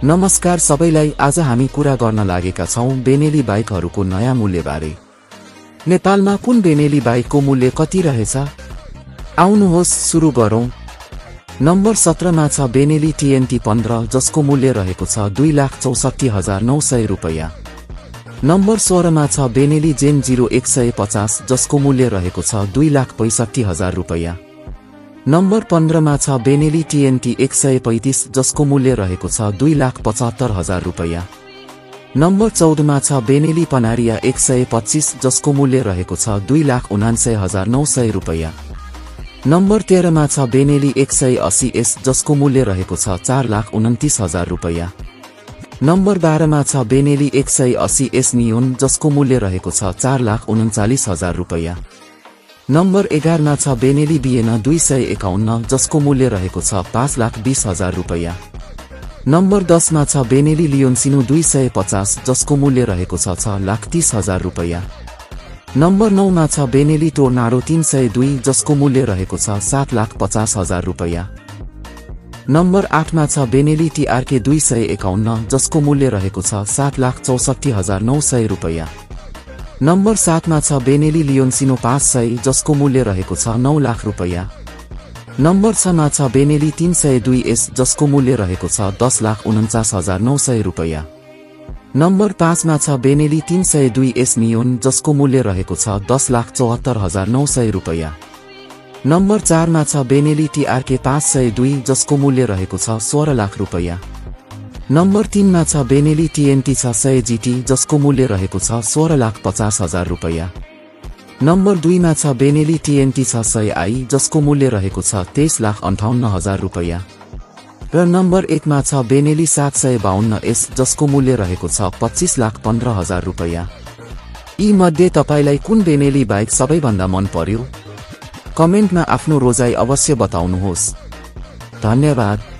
नमस्कार सबैलाई, आज हामी कुरा गर्न लागेका छौं बेनेली बाइकहरूको नयाँ मूल्यबारे। नेपालमा कुन बेनेली बाइकको मूल्य कति रहेछ? आउनुहोस् सुरु गरौं। नम्बर 17 मा छ बेनेली TNT 15 जसको मूल्य रहेको छ 2,64,900 रुपैयाँ। नम्बर 16 मा छ बेनेली जेन 0150 जसको मूल्य रहेको छ 2,65,000 रुपैयाँ। नम्बर 15 मा छ बेनेली TNT 135 जसको मूल्य रहेको छ 2,75,000 रुपैयाँ। नम्बर 14 मा छ बेनेली पनारिया 125 जसको मूल्य रहेको छ 2,79,900 रुपैयाँ। नम्बर 13 मा छ बेनेली 180S जसको मूल्य रहेको छ 4,29,000 रुपैयाँ। नम्बर 12 मा छ बेनेली 180S नियोन जसको मूल्य रहेको छ 4,39,000 रुपैयाँ। नम्बर 11 मा छ बेनेली बिएना 251 जसको मूल्य रहेको छ 5,20,000 रुपैयाँ। नम्बर 10 मा छ बेनेली लियोन्सिनो 250 जसको मूल्य रहेको छ 6,30,000 रुपैयाँ। नम्बर 9 मा छ बेनेली टोर्नाडो 302 जसको मूल्य रहेको छ 7,50,000 रुपैयाँ। नम्बर 8 मा छ बेनेली TRK 251 जसको मूल्य रहेको छ 7,64,900 रुपैयाँ। नम्बर 7 मा छ बेनेली लियोन्सिनो 500 जसको मूल्य रहेको छ 9 लाख रुपैयाँ। नम्बर 6 मा छ बेनेली 302S जसको मूल्य रहेको छ 10,49,900 रुपैयाँ। नम्बर 5 मा छ बेनेली 302S नियोन जसको मूल्य रहेको छ 10,74,900 रुपैयाँ। नम्बर 4 मा छ बेनेली TRK 502 जसको मूल्य रहेको छ 16 लाख रुपैयाँ। नम्बर 3 मा छ बेनेली TNT 600 GT जसको मूल्य रहेको छ 16,50,000 रुपैयाँ। नम्बर 2 मा छ बेनेली TNT 600i जसको मूल्य रहेको छ 23,58,000 रुपैयाँ। र नम्बर 1 मा छ बेनेली 752S जसको मूल्य रहेको छ 25,15,000 रुपैयाँ। यी मध्ये तपाईलाई कुन बेनेली बाइक सबैभन्दा मन पर्यो? कमेन्टमा आफ्नो रोजाइ अवश्य बताउनुहोस्। धन्यवाद।